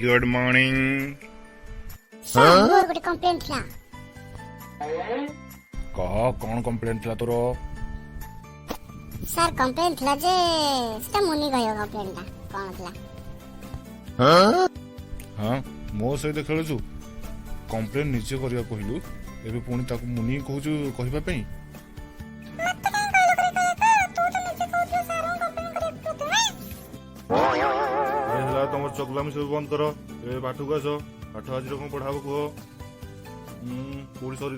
Good morning. Sir मोर गोटे complaint थिला। कह कौन कंप्लेंट थिला तोर? सर कंप्लेंट थिला जे सेटा मुनि गयो कंप्लेंट ता कोन थिला? हां मो सहित खेलुछु कंप्लेंट निजे करिया कहलु एबे पुणी ताकू मुनि कहूछु कहिबा पई। तुम चगलामी सब बंद कर। ए पाठ को आस पाठ आज कौन पढ़ाब कह। कोड़ी सरी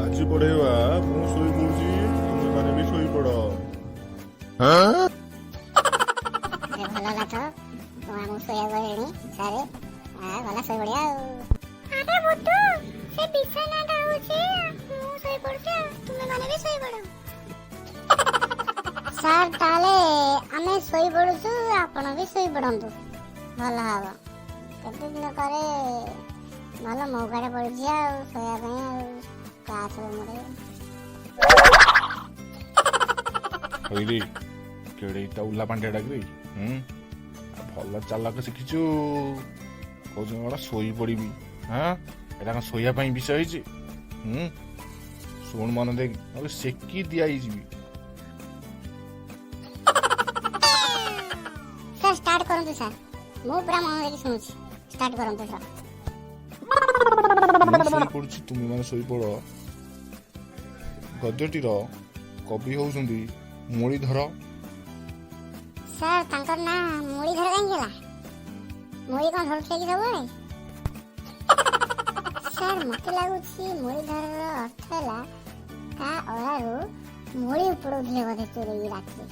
आज पढ़ेवा मु सोई पड़ुची तुम माने भी सोई पड़। भला लाथ तो हम सोया गलेनी सारे भला सोई बढिया। अरे बुद्धू से बिछाना टा होची मु सोई पड़छे तुमे माने भी सोई पड़ो। सर ताले आमे सोई पड़ुछु आपण भी सोई पड़ंतु भला हावा। केते दिन करे भला मौकाटे पड़छि आ सोया पई आ क्लास रे मोरे होइली केड़े ता उल्ला पांडे डागरी। भला चालाक शिखिछु कोजो वाला सोई पड़ीबी। हां एटा का सोया पई विषय हिची। सुन मन देख अबे सेकी दिया हिजी। सर स्टार्ट करंतु सर मु पूरा मन देकी सुनुछि स्टार्ट करंतु सर। सोई पड़छि तुम माने सोई पड़। गद्यटीर कवि होउछंदी मुरलीधर। सर तांकर ना मुरलीधर काई गेला मुरली कोन धरछे कि सब बळे। सर मते लागुछि मुरलीधर रो अर्थ हला का ओरारो मुरली उपड़ो दिले बधे चोरी राखी।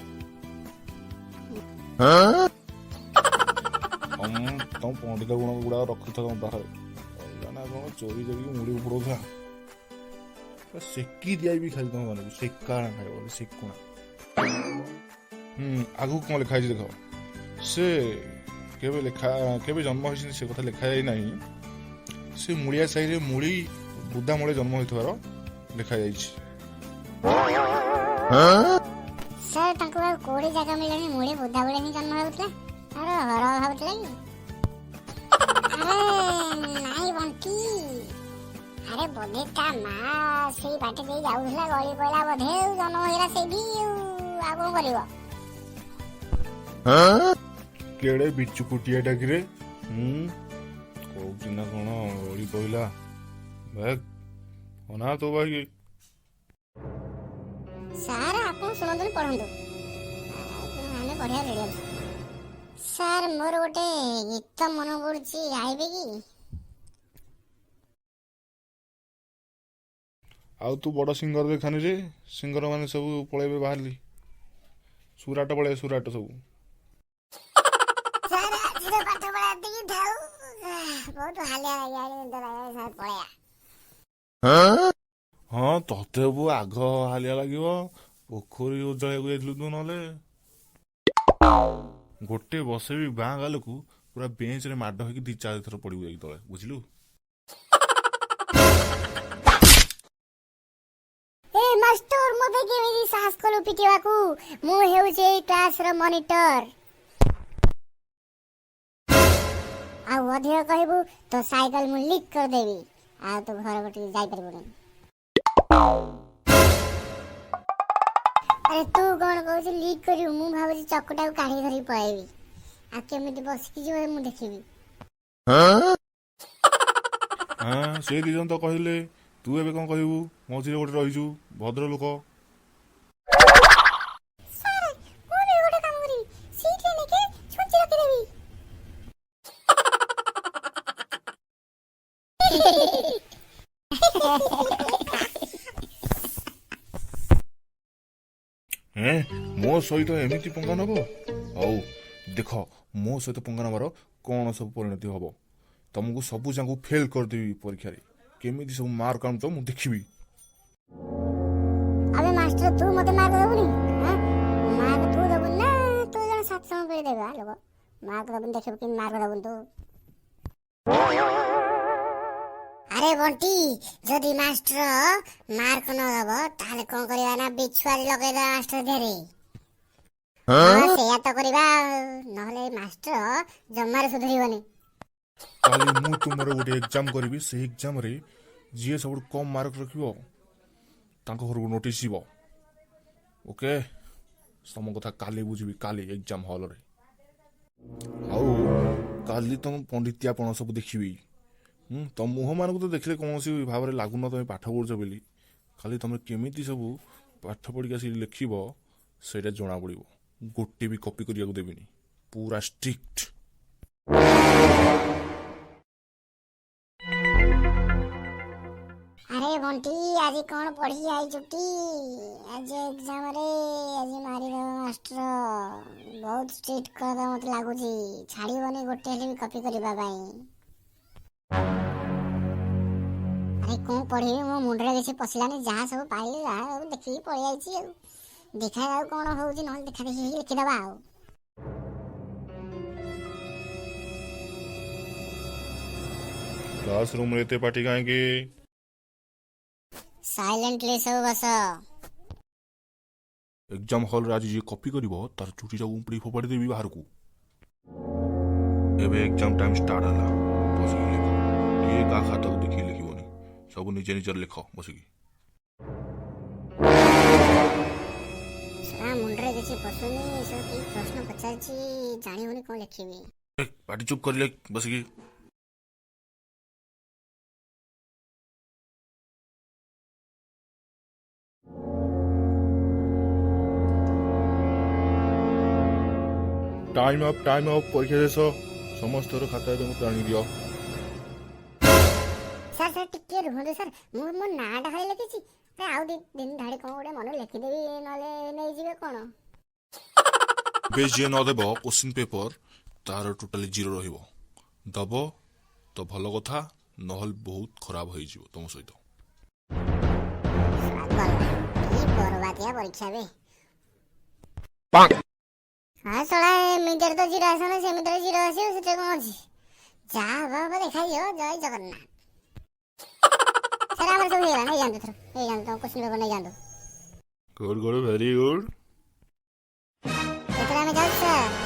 तुम पंडित गुण गुड़ा रखी था बाहर ना कौन चोरी करके मुड़ी उपड़ो था सेकी दिया भी खाली तुम मान सेका खाए सेकुणा। आगु कौन लिखा है देख से केबे लिखा केबे जन्म होइछ से कथा लिखा जाय नाही। से मुड़िया साई रे मुड़ी बुद्धा मुळे जन्म होइथवार लिखा जाइछ। सर तांको कोडी जगह मिलनी मुड़ी बुद्धा बुढ़े ही जन्म होउतला तार हर भाबतला कि। अरे नाही बंटी अरे बोधे ता मां सेई बाटे दे जाउथला गली पयला बोधे जन्म होइरा सेठी आ कोन करिवो। केड़े बिचु कुटिया डाकिरे कहूची ना कौन गली पयला बैग होना तो भाई। सर आपन सुनंदन पढंदो हमें बढ़िया रेडी अछि। सर मोर गोटे गीत मन पड़ुछि आइबे कि? आउ तू बड़ सिंगर देखानी रे सिंगर माने सब पळेबे बाहरली सुराट पळे सुराट सब। सर आज पाठ पढ़ा दी थाउ बहुत हालिया यार इंदरा सर पळया। हाँ तते बु आग हालिया लागिवो पोखरी उजळा गयथलु तू नले गोटे बसे भी बाँ गाल को पूरा बेंच रे माड होकी 2-4 थर पड़िबो जाई तळे बुझलु। ए मास्टर मते केमिति साहस कलु पिटिवाकू मु हेउचे क्लास रो मॉनिटर। आ अधिक कहबू तो साइकिल मु लीक कर देबी आ तो घर बटी जाई परबो। अरे तू कौन कहू लीक करू मु भाबुची चकटा को काढी धरी पळेबी आ केमिति बसकी जे मु देखिबी। हां से दिजन तो कहिले तू एबे कोन कहबू मझिरे गोटे रहिजू भद्र लोक। सर मु भी गोटे काम करी सीट रे लेके छुंची रखी देबी। मो सहित एमिति पंगा नब हौ देख मो सहित पंगा नबार कौन सब परिणति हम तुमको सबू जाक फेल करदेवी परीक्षा रे केमिति सब मार्क आम तो मु देखिबी। अबे मास्टर तू मते मार्क देबुनी हां मार्क तू देबुन ना तू जण 700 पे देबा लोग मार्क देबुन देखब कि मार्क देबुन तू। अरे बंटी जदि मास्टर मार्क न दब ताले कोन करिया ना बिछुआरी लगे दे मास्टर देरे ହଁ ସେଇଆ ତ କରିବା ନହେଲେ ମାଷ୍ଟର ଜମାରୁ ସୁଧୁରିବନି। କାଲି ମୁଁ ତୁମର ଗୋଟେ ଏକ୍ଜାମ କରିବି। ସେଇ ଏକ୍ଜାମରେ ଯିଏ ସବୁଠୁ କମ୍ ମାର୍କ ରଖିବ ତାଙ୍କ ଘରକୁ ନୋଟିସ୍ ଯିବ। ଓକେ, ତମ କଥା କାଲି ବୁଝିବି, କାଲି ଏକ୍ଜାମ ହଲରେ। ଆଉ କାଲି ତମ ପଣ୍ଡିତିଆ ପଣ ସବୁ ଦେଖିବି। ତମ ମୁହଁମାନଙ୍କୁ ତ ଦେଖିଲେ କୌଣସି ଭାବରେ ଲାଗୁନ ତମେ ପାଠ ପଢୁଛ ବୋଲି। ଖାଲି ତମେ କେମିତି ସବୁ ପାଠ ପଢ଼ିକି ଆସିକି ଲେଖିବ ସେଇଟା ଜଣାପଡ଼ିବ। ଗୋଟେ ବି କପି କରିବାକୁ ଦେବିନି, ପୁରା ଷ୍ଟ୍ରିକ୍ଟ। ଆରେ ବଣ୍ଟି ଆଜି କଣ ପଢିକି ଆଇଛୁଟି? ଆଜି ଏକ୍ଜାମରେ ଆଜି ମାରିଦବ ମାଷ୍ଟର। ବହୁତ ଷ୍ଟ୍ରିକ୍ଟ କରିଦବ ମତେ ଲାଗୁଛି। ଛାଡ଼ିବନି ଗୋଟେ ହେଲେ ବି କପି କରିବା ପାଇଁ। ଆରେ କଣ ପଢିବି ମୋ ମୁଣ୍ଡରେ କିଛି ପଶିଲାନି। ଯାହା ସବୁ ପାଇଲି ଯାହା ସବୁ ଦେଖିକି ପଳେଇ ଆଇଛି ଆଉ। ଦେଖାଯାଉ କଣ ହଉଛି, ନହେଲେ ଦେଖା ଦେଖି ହେଇକି ଲେଖିଦବା ଆଉ। କ୍ଲାସ ରୁମରେ ଏତେ ପାଟି କାହିଁକି? ସାଇଲେଣ୍ଟଲି ସବୁ ବସ। ଏକ୍ଜାମ ହଲରେ ଆଜି ଯିଏ କପି କରିବ ତାର ଚୁଟିଟାକୁ ଉପୁଡ଼ି ଫୋପାଡ଼ି ଦେବି ବାହାରକୁ। ଏବେ ଏକ୍ଜାମ ଟାଇମ୍ ଷ୍ଟାର୍ଟ ହେଲା। ବସିକି ଲେଖ। କିଏ କାହା ଖାତାକୁ ଦେଖିକି ଲେଖିବନି, ସବୁ ନିଜେ ନିଜର ଲେଖ ବସିକି। ଶଳା ମୁଣ୍ଡରେ କିଛି ପଶୁନି। ସବୁ କି ପ୍ରଶ୍ନ ପଚାରିଛି, ଜାଣି ହଉନି କଣ ଲେଖିବି। ପାଟି ଚୁପ୍ କରିଲେ ବସିକି। ଟାଇମ୍ ଅପ୍, ପରୀକ୍ଷା ଶେଷ। ସମସ୍ତଙ୍କର ଖାତା ଏବେ ମୋତେ ଆଣିଦିଅ। ସାର୍ ସାର୍ ଟିକେ ରୁହନ୍ତୁ ସାର୍, ମୁଁ ମୋ ନାଁଟା ଖାଲି ଲେଖିଛି। ଆଉ ତିନି ଧାଡ଼ି କଣ ଗୋଟେ ମନେ ଲେଖିଦେବି, ନହେଲେ ନେଇଯିବେ କଣ। ଏବେ ଯିଏ ନଦେବ କୋଶ୍ଚିନ୍ ପେପର ତାର ଟୋଟାଲି ଜିରୋ ରହିବ। ଦବ ତ ଭଲ କଥା, ନହେଲେ ବହୁତ ଖରାପ ହେଇଯିବ ତମ ସହିତ। ବରବାଦିଆ ପରୀକ୍ଷା ବେ। ହଁ ଶଳା ଏମିତିରେ ତ ଜିରୋ ଆସିବ ନା ସେମିତିରେ ଜିରୋ ଆସିବ, ସେଥିରେ କଣ ଅଛି। ଯାହା ହବ ହବ ଦେଖାଯିବ। ଜୟ ଜଗନ୍ନାଥ। ସାର୍ ଆମର ସବୁ ହେଇଗଲା, ନେଇଯାଆନ୍ତୁ ଏଥର। ନେଇଯାଆନ୍ତୁ ତମ କୋଶ୍ଚିନ୍ ପେପର ନେଇଯାଆନ୍ତୁ। Good, very good. ଏଥର ଆମେ ଯାଉଛୁ ସାର୍।